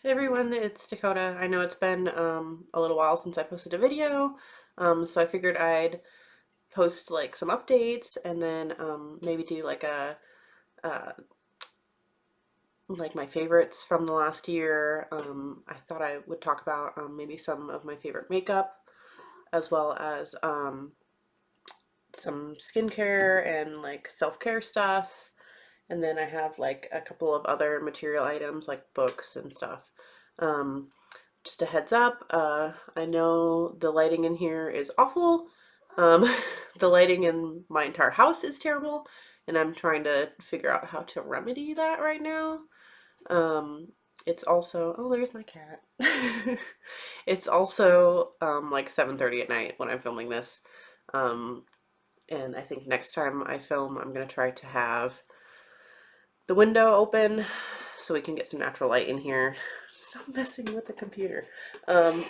Hey everyone, it's Dakota. I know it's been a little while since I posted a video, so I figured I'd post like some updates and then maybe do like a uh, like my favorites from the last year. I thought I would talk about maybe some of my favorite makeup as well as some skincare and like self-care stuff. And then I have like a couple of other material items like books and stuff. Um, just a heads up, I know the lighting in here is awful. Um, the lighting in my entire house is terrible, and I'm trying to figure out how to remedy that right now. Um, it's also, oh, there's my cat. It's also like 7:30 at night when I'm filming this. Um, and I think next time I film, I'm gonna try to have the window open so we can get some natural light in here. Stop messing with the computer. Um,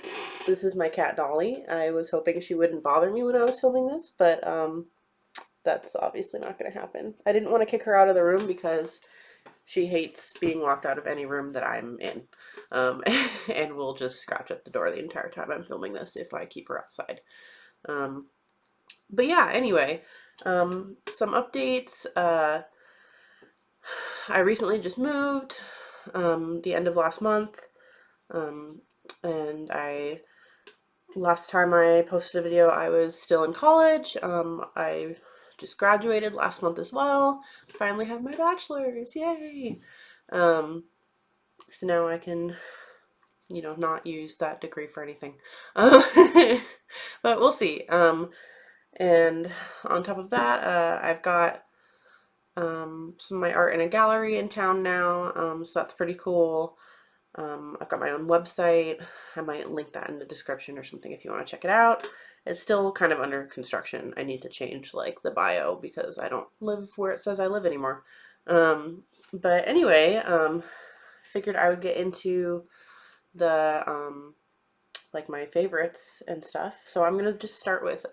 this is my cat Dolly. I was hoping she wouldn't bother me when I was filming this, but that's obviously not going to happen. I didn't want to kick her out of the room because she hates being locked out of any room that I'm in. Um, and will just scratch at the door the entire time I'm filming this if I keep her outside. Um, but yeah, anyway, some updates. I recently just moved the end of last month, um, and last time I posted a video I was still in college. I just graduated last month as well. Finally have my bachelor's, yay! Um, so now I can, not use that degree for anything. But we'll see. And on top of that, I've got some of my art in a gallery in town now, so that's pretty cool. I've got my own website. I might link that in the description or something if you want to check it out. It's still kind of under construction. I need to change like the bio because I don't live where it says I live anymore. But anyway, figured I would get into the like my favorites and stuff. So I'm gonna just start with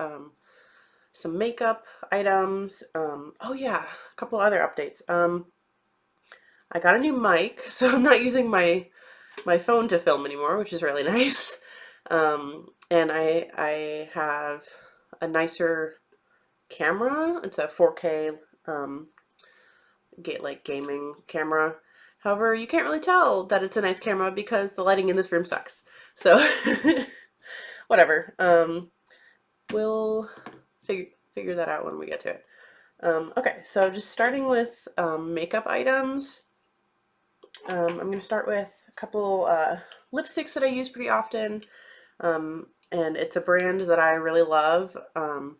some makeup items. Oh yeah, a couple other updates. I got a new mic, so I'm not using my phone to film anymore, which is really nice. And I have a nicer camera. It's a 4K gaming camera. However, you can't really tell that it's a nice camera because the lighting in this room sucks. So whatever. We'll figure that out when we get to it. Okay, so just starting with makeup items. I'm going to start with a couple lipsticks that I use pretty often, and it's a brand that I really love. We'll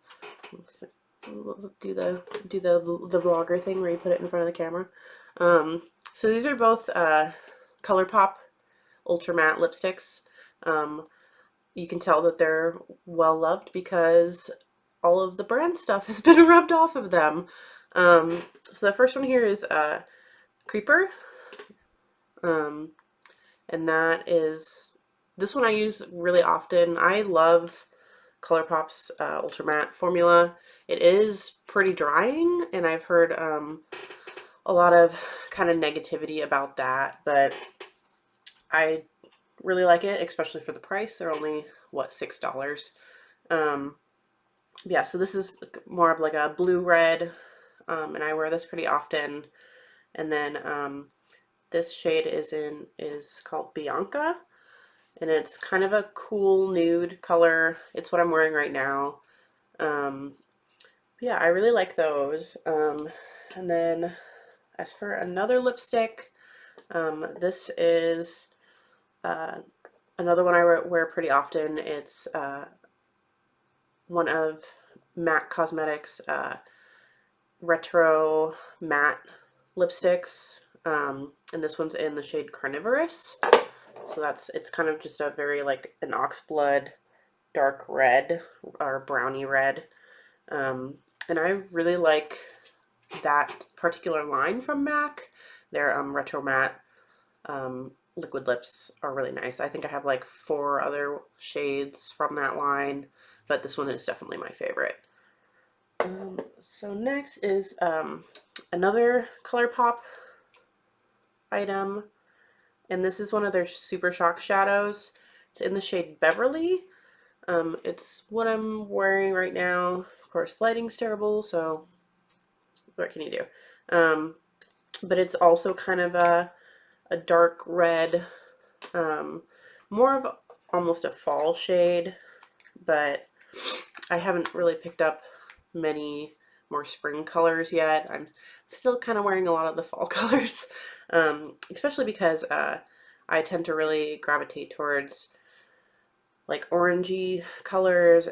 do the vlogger thing where you put it in front of the camera. So these are both ColourPop Ultra Matte lipsticks. You can tell that they're well loved because all of the brand stuff has been rubbed off of them. So the first one here is Creeper. And this one I use really often. I love ColourPop's Ultra Matte formula. It is pretty drying, and I've heard a lot of kind of negativity about that, but I really like it, especially for the price. They're only, what, $6? Yeah, so this is more of like a blue-red, and I wear this pretty often. And then this shade is called Bianca, and it's kind of a cool nude color. It's what I'm wearing right now. Yeah, I really like those. And then as for another lipstick, this is another one I wear pretty often. It's one of MAC Cosmetics retro matte lipsticks. And this one's in the shade Carnivorous. So it's kind of just a very like an oxblood dark red or brownie red. And I really like that particular line from MAC. Their retro matte liquid lips are really nice. I think I have like 4 other shades from that line, but this one is definitely my favorite. So next is another ColourPop item, and this is one of their Super Shock shadows. It's in the shade Beverly. It's what I'm wearing right now. Of course, lighting's terrible, so what can you do? But it's also kind of a dark red, more of almost a fall shade, but I haven't really picked up many more spring colors yet. I'm still kind of wearing a lot of the fall colors, especially because I tend to really gravitate towards like orangey colors,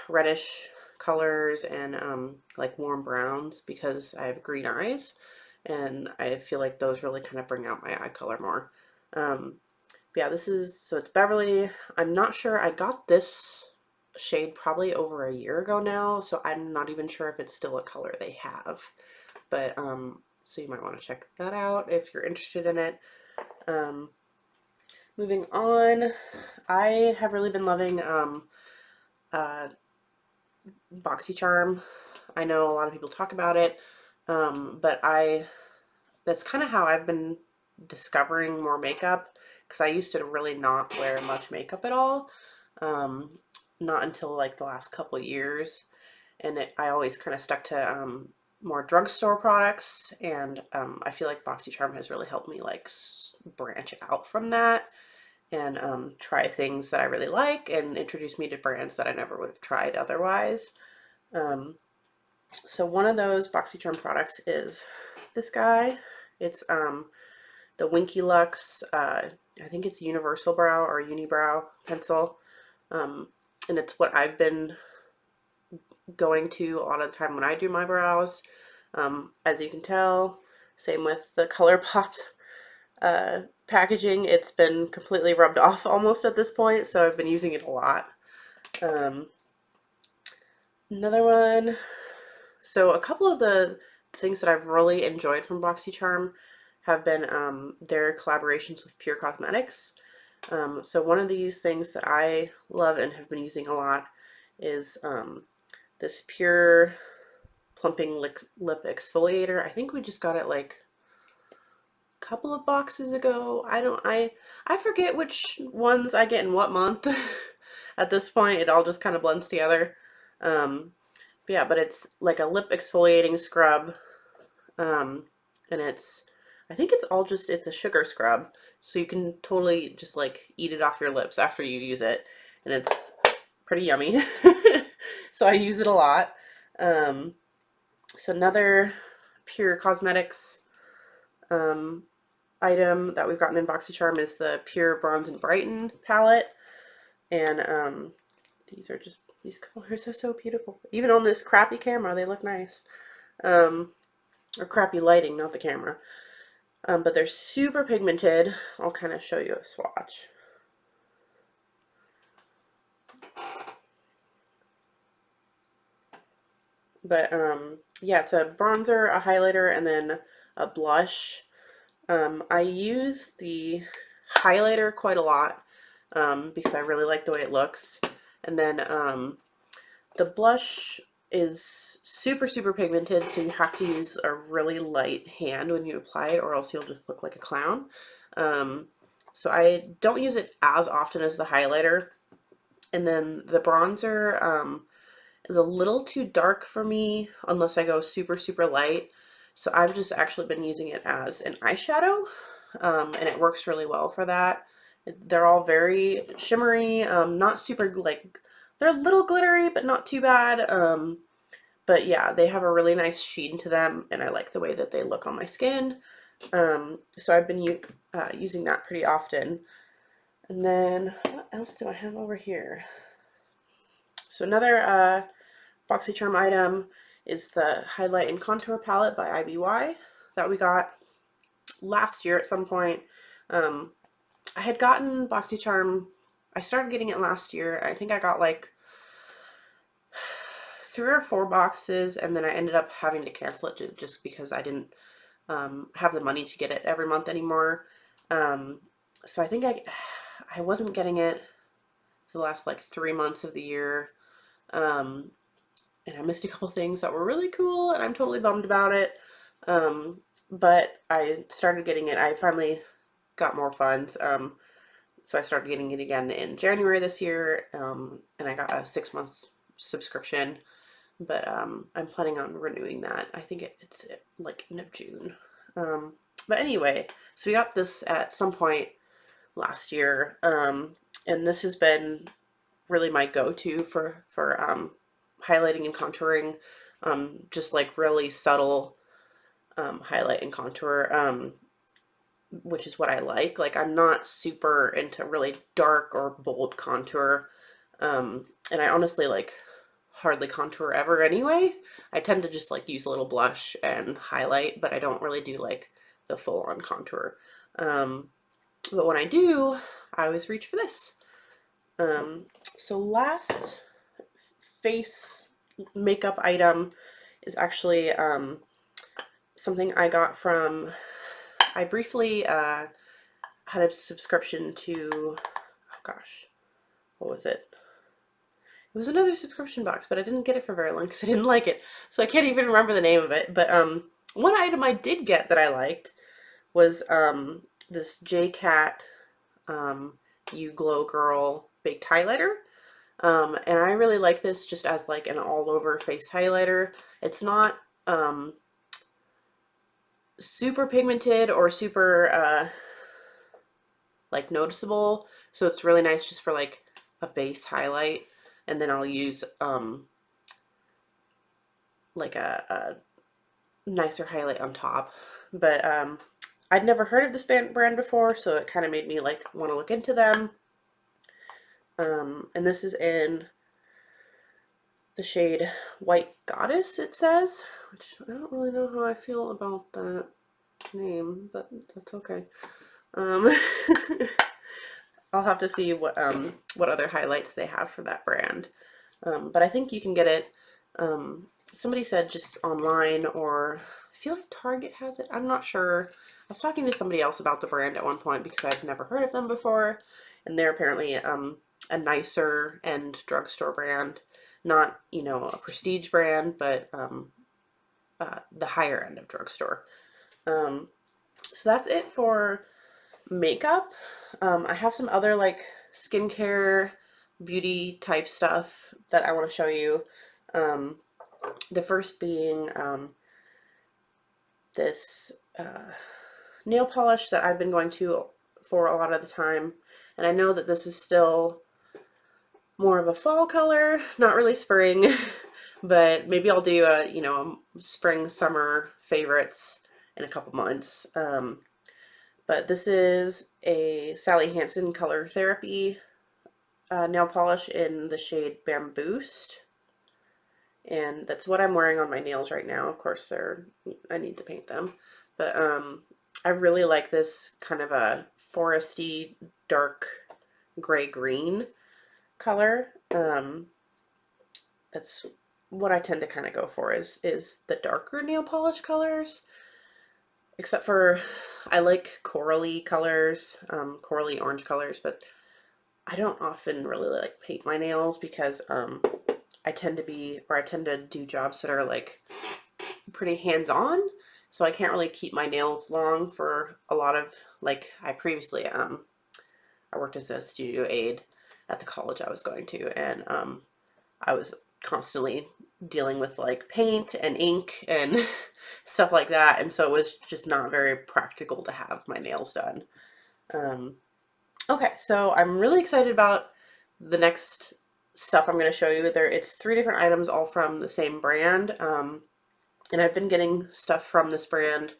reddish colors, and like warm browns because I have green eyes, and I feel like those really kind of bring out my eye color more. Yeah, this is, so it's Beverly. I'm not sure, I got this shade probably over a year ago now, so I'm not even sure if it's still a color they have. But so you might want to check that out if you're interested in it. Moving on, I have really been loving BoxyCharm. I know a lot of people talk about it, but that's kind of how I've been discovering more makeup, because I used to really not wear much makeup at all, not until like the last couple of years, and I always kind of stuck to more drugstore products, and I feel like BoxyCharm has really helped me like branch out from that and try things that I really like and introduce me to brands that I never would have tried otherwise. So one of those BoxyCharm products is this guy. It's the Winky Lux, I think it's Universal Brow or Unibrow pencil, and it's what I've been going to a lot of the time when I do my brows. As you can tell, same with the ColourPop's packaging, it's been completely rubbed off almost at this point, so I've been using it a lot. Another one, so a couple of the things that I've really enjoyed from BoxyCharm have been their collaborations with Pure Cosmetics. So one of these things that I love and have been using a lot is this Pure Plumping Lip Exfoliator. I think we just got it like a couple of boxes ago. I forget which ones I get in what month. At this point, it all just kind of blends together. Yeah, but it's like a lip exfoliating scrub, and I think it's all just, it's a sugar scrub, so you can totally just like eat it off your lips after you use it, and it's pretty yummy. So I use it a lot. So another Pure Cosmetics item that we've gotten in BoxyCharm is the Pure Bronze and Brighten palette, and these colors are so beautiful. Even on this crappy camera, they look nice. Or crappy lighting, not the camera. But they're super pigmented. I'll kind of show you a swatch. But yeah, it's a bronzer, a highlighter, and then a blush. I use the highlighter quite a lot because I really like the way it looks. And then the blush is super, super pigmented, so you have to use a really light hand when you apply it, or else you'll just look like a clown. So I don't use it as often as the highlighter. And then the bronzer is a little too dark for me unless I go super, super light. So I've just actually been using it as an eyeshadow, and it works really well for that. They're all very shimmery, not super like, they're a little glittery, but not too bad. But yeah, they have a really nice sheen to them, and I like the way that they look on my skin. So I've been using that pretty often. And then what else do I have over here? So another BoxyCharm item is the Highlight and Contour Palette by IBY that we got last year at some point. I had gotten BoxyCharm, I started getting it last year. I think I got like 3 or 4 boxes, and then I ended up having to cancel it just because I didn't have the money to get it every month anymore. So I think I wasn't getting it for the last like 3 months of the year. And I missed a couple things that were really cool, and I'm totally bummed about it. But I started getting it. I finally got more funds. So I started getting it again in January this year, and I got a 6 month subscription, but I'm planning on renewing that. I think it's like end of June. But anyway, so we got this at some point last year, and this has been really my go-to for highlighting and contouring, just like really subtle highlight and contour, which is what I like. Like, I'm not super into really dark or bold contour, and I honestly like hardly contour ever anyway. I tend to just like use a little blush and highlight, but I don't really do like the full-on contour. But when I do, I always reach for this. So last face makeup item is actually something I got from, I briefly had a subscription to, oh gosh, what was it? It was another subscription box, but I didn't get it for very long because I didn't like it. So I can't even remember the name of it. But one item I did get that I liked was this J-Cat You Glow Girl Baked Highlighter. And I really like this just as like an all-over face highlighter. It's not super pigmented or super like noticeable, so it's really nice just for like a base highlight, and then I'll use like a nicer highlight on top. But I'd never heard of this brand before, so it kind of made me like want to look into them. And this is in the shade White Goddess, it says, which I don't really know how I feel about that name, but that's okay. I'll have to see what other highlights they have for that brand. But I think you can get it. Somebody said just online, or I feel like Target has it. I'm not sure. I was talking to somebody else about the brand at one point because I'd never heard of them before, and they're apparently a nicer end drugstore brand, not, you know, a prestige brand, but the higher end of drugstore. So that's it for makeup. I have some other like skincare, beauty type stuff that I want to show you. The first being this nail polish that I've been going to for a lot of the time, and I know that this is still more of a fall color, not really spring, but maybe I'll do a, you know, spring summer favorites in a couple months. But this is a Sally Hansen Color Therapy nail polish in the shade Bamboost. And that's what I'm wearing on my nails right now. Of course, I need to paint them. But I really like this kind of a foresty, dark gray-green color. That's what I tend to kind of go for is the darker nail polish colors. Except for, I like corally colors, corally orange colors, but I don't often really like paint my nails because I tend to do jobs that are like pretty hands-on, so I can't really keep my nails long for a lot of, like, I previously I worked as a studio aide at the college I was going to, and I was constantly dealing with like paint and ink and stuff like that, and so it was just not very practical to have my nails done. Okay, so I'm really excited about the next stuff I'm going to show you. It's 3 different items, all from the same brand, and I've been getting stuff from this brand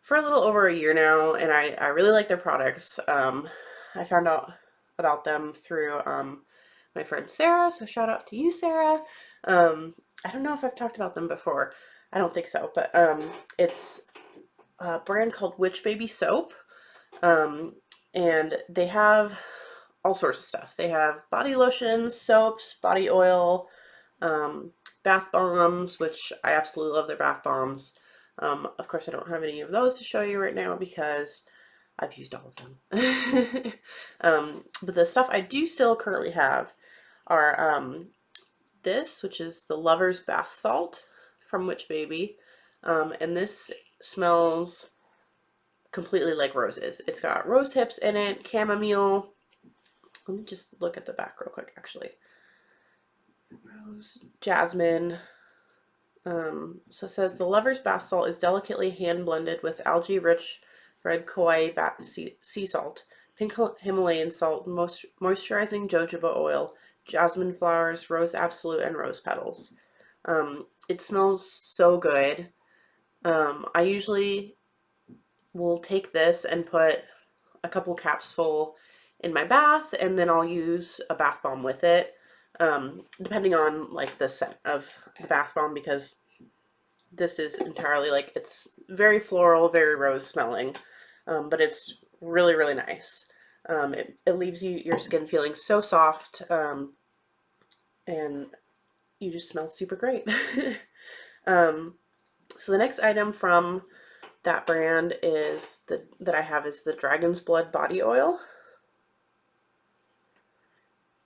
for a little over a year now, and I really like their products. I found out about them through my friend Sarah, so shout out to you, Sarah. I don't know if I've talked about them before. I don't think so, but it's a brand called Witch Baby Soap, and they have all sorts of stuff. They have body lotions, soaps, body oil, bath bombs, which I absolutely love their bath bombs. Of course, I don't have any of those to show you right now because I've used all of them. But the stuff I do still currently have are this, which is the Lover's Bath Salt from Witch Baby. And this smells completely like roses. It's got rose hips in it, chamomile. Let me just look at the back real quick, actually. Rose, jasmine. So it says the lover's bath salt is delicately hand blended with algae-rich red Kauai sea salt, pink Himalayan salt, moisturizing jojoba oil, jasmine flowers, rose absolute, and rose petals. It smells so good. I usually will take this and put a couple caps full in my bath, and then I'll use a bath bomb with it, depending on like the scent of the bath bomb, because this is entirely like, it's very floral, very rose smelling, but it's really, really nice. It leaves your skin feeling so soft, and you just smell super great. So the next item from that brand is that I have is the Dragon's Blood body oil.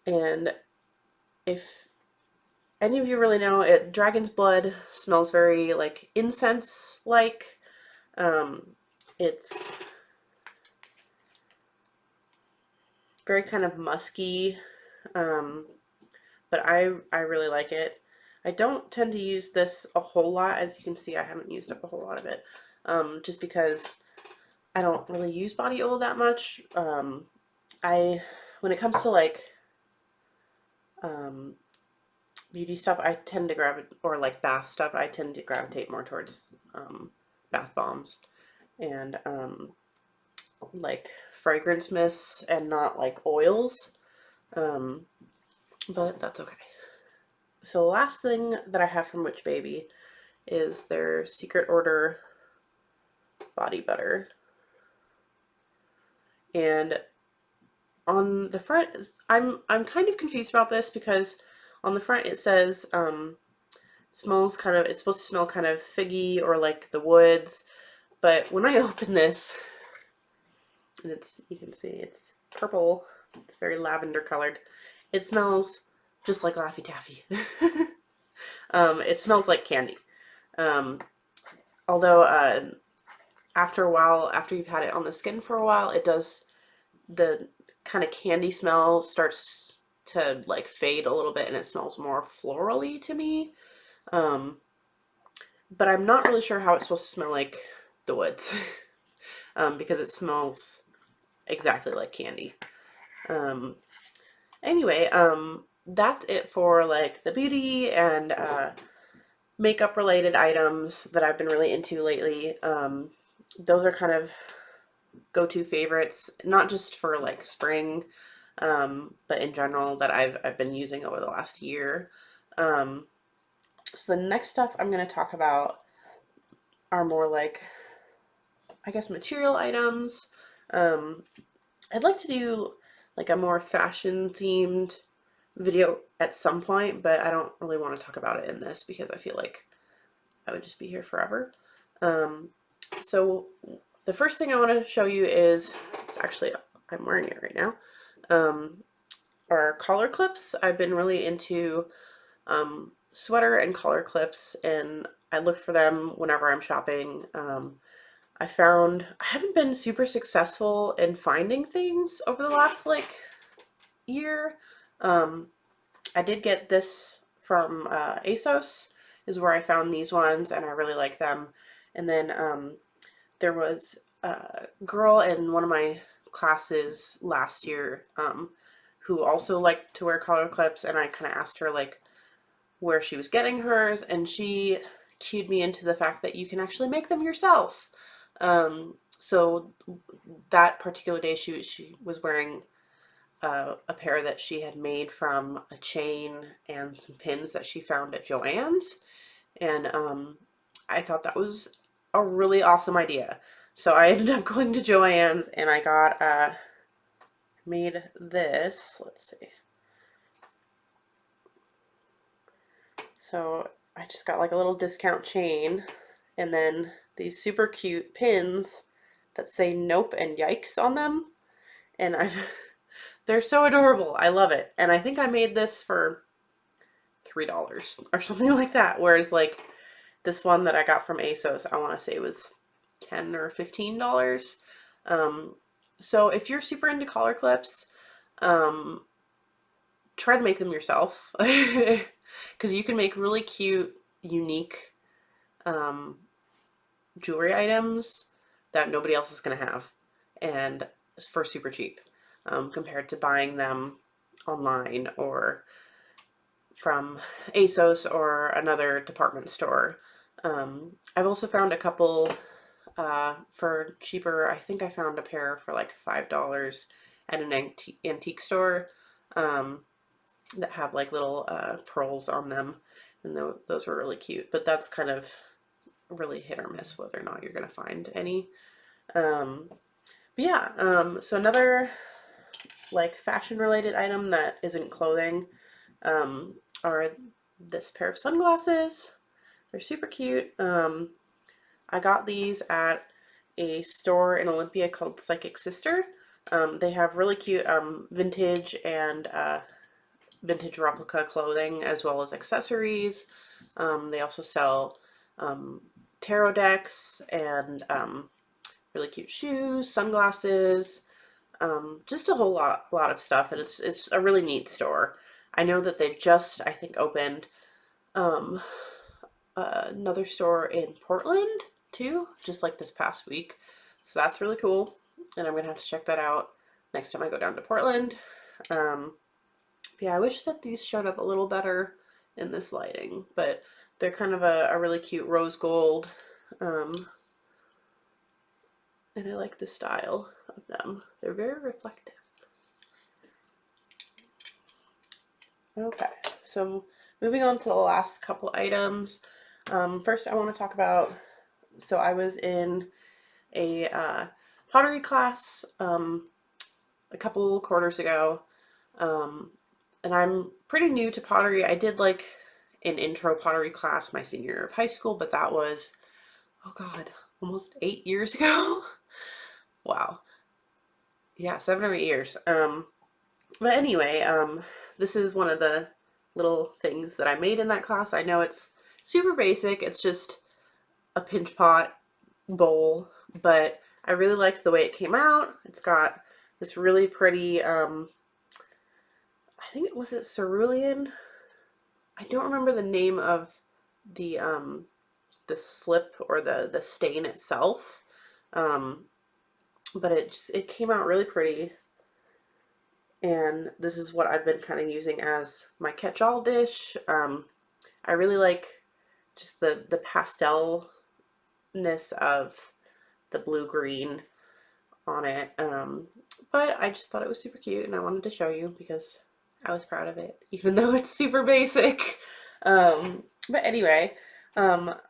And if any of you really know it, Dragon's Blood smells very like incense like. It's very kind of musky, but I really like it. I don't tend to use this a whole lot. As you can see, I haven't used up a whole lot of it, just because I don't really use body oil that much. When it comes to like beauty stuff, I tend to or like bath stuff, I tend to gravitate more towards bath bombs and like fragrance mists and not like oils. But that's okay. So the last thing that I have from Witch Baby is their Secret Order body butter. And on the front, I'm kind of confused about this, because on the front it says smells kind of, it's supposed to smell kind of figgy or like the woods, but when I open this, and you can see it's purple, it's very lavender colored, it smells just like Laffy Taffy. It smells like candy. Although after a while, after you've had it on the skin for a while, the kind of candy smell starts to like fade a little bit, and it smells more florally to me. But I'm not really sure how it's supposed to smell like the woods, because it smells exactly like candy. Anyway, that's it for like the beauty and makeup related items that I've been really into lately. Those are kind of go-to favorites, not just for like spring, but in general that I've been using over the last year. So the next stuff I'm going to talk about are more like, I guess, material items. I'd like to do like a more fashion themed video at some point, but I don't really want to talk about it in this because I feel like I would just be here forever. So the first thing I want to show you is, it's actually, I'm wearing it right now, are collar clips. I've been really into sweater and collar clips, and I look for them whenever I'm shopping. I haven't been super successful in finding things over the last like year. I did get this from ASOS is where I found these ones, and I really like them. And then there was a girl in one of my classes last year who also liked to wear collar clips, and I kind of asked her like where she was getting hers, and she cued me into the fact that you can actually make them yourself. So that particular day she was wearing a pair that she had made from a chain and some pins that she found at Joann's, and I thought that was a really awesome idea. So I ended up going to Joann's, and I got made this. Let's see. So I just got like a little discount chain, and then these super cute pins that say nope and yikes on them, and they're so adorable. I love it. And I think I made this for $3 or something like that, whereas like this one that I got from ASOS, I want to say was $10 or $15. So if you're super into collar clips, try to make them yourself, because you can make really cute, unique jewelry items that nobody else is going to have, and for super cheap, compared to buying them online or from ASOS or another department store. I've also found a couple for cheaper. I think I found a pair for like $5 at an antique store, that have like little pearls on them, and those were really cute. But that's kind of really hit or miss whether or not you're gonna find any. But yeah, so another like fashion related item that isn't clothing are this pair of sunglasses. They're super cute. I got these at a store in Olympia called Psychic Sister. They have really cute vintage and vintage replica clothing, as well as accessories. They also sell tarot decks and really cute shoes, sunglasses, just a whole lot of stuff, and it's a really neat store. I know that they just, I think, opened another store in Portland too, just like this past week. So that's really cool, and I'm gonna have to check that out next time I go down to Portland. Yeah, I wish that these showed up a little better in this lighting, but they're kind of a really cute rose gold, and I like the style of them. They're very reflective. Okay, so moving on to the last couple items. First I want to talk about, so I was in a pottery class a couple quarters ago, and I'm pretty new to pottery. I did like an intro pottery class my senior year of high school, but that was, oh God, almost 8 years ago. Wow. Yeah, 7 or 8 years. But anyway, this is one of the little things that I made in that class. I know it's super basic. It's just a pinch pot bowl, but I really liked the way it came out. It's got this really pretty, I think it was cerulean. I don't remember the name of the slip or the stain itself, but it came out really pretty. And this is what I've been kind of using as my catch-all dish. I really like just the pastel-ness of the blue-green on it. But I just thought it was super cute, and I wanted to show you because I was proud of it, even though it's super basic. But anyway,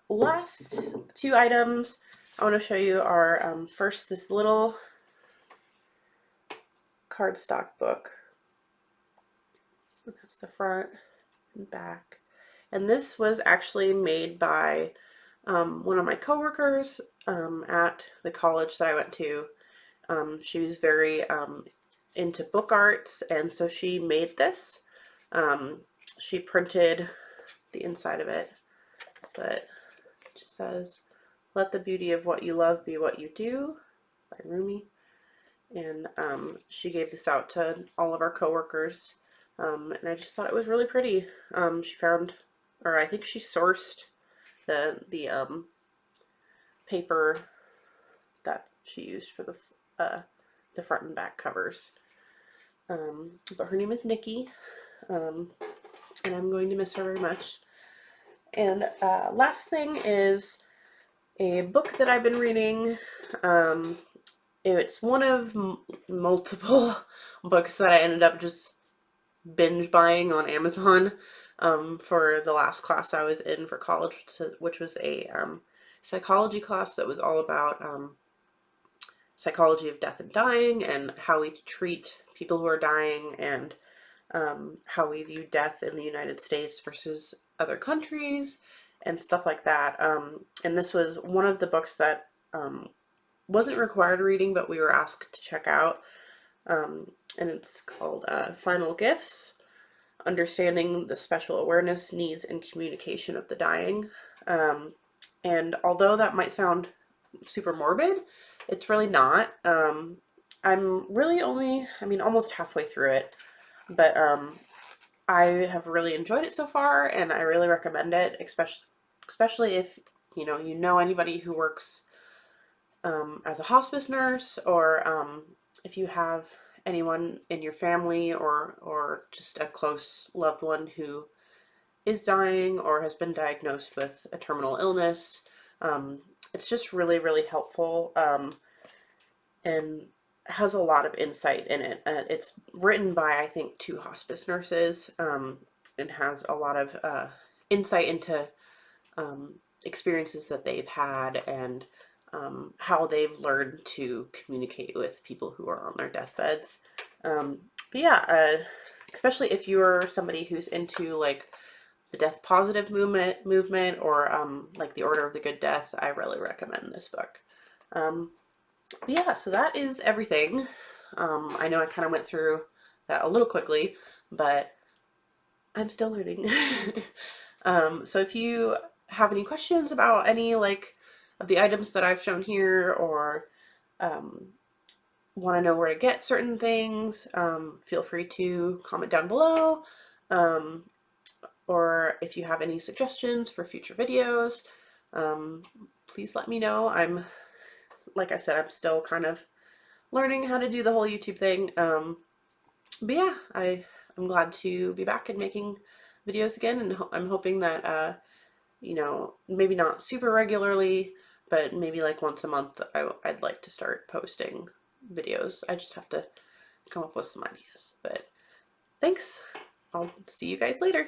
last two items I want to show you are first this little cardstock book. That's the front and back. And this was actually made by one of my coworkers at the college that I went to. She was very into book arts, and so she made this. She printed the inside of it, but it just says, "Let the beauty of what you love be what you do," by Rumi. And she gave this out to all of our coworkers, and I just thought it was really pretty. She found, or I think she sourced the paper that she used for the front and back covers. But her name is Nikki, and I'm going to miss her very much. And last thing is a book that I've been reading. It's one of multiple books that I ended up just binge buying on Amazon for the last class I was in for college, which was a psychology class that was all about psychology of death and dying, and how we treat people who are dying, and how we view death in the United States versus other countries, and stuff like that. And this was one of the books that wasn't required reading, but we were asked to check out. And it's called Final Gifts: Understanding the Special Awareness, Needs, and Communication of the Dying. And although that might sound super morbid. It's really not. I'm really only, I mean, almost halfway through it, but I have really enjoyed it so far, and I really recommend it, especially if you know anybody who works as a hospice nurse, or if you have anyone in your family or just a close loved one who is dying or has been diagnosed with a terminal illness. It's just really, really helpful, and has a lot of insight in it. It's written by, I think, two hospice nurses, and has a lot of insight into experiences that they've had, and how they've learned to communicate with people who are on their deathbeds. But yeah, especially if you're somebody who's into like the death positive movement, or like the Order of the Good Death, I really recommend this book. But yeah, so that is everything. I know I kind of went through that a little quickly, but I'm still learning. So if you have any questions about any like of the items that I've shown here, or want to know where to get certain things, feel free to comment down below. Or if you have any suggestions for future videos, please let me know. Like I said, I'm still kind of learning how to do the whole YouTube thing. But yeah, I'm glad to be back and making videos again, and I'm hoping that maybe not super regularly, but maybe like once a month, I'd like to start posting videos. I just have to come up with some ideas. But thanks. I'll see you guys later.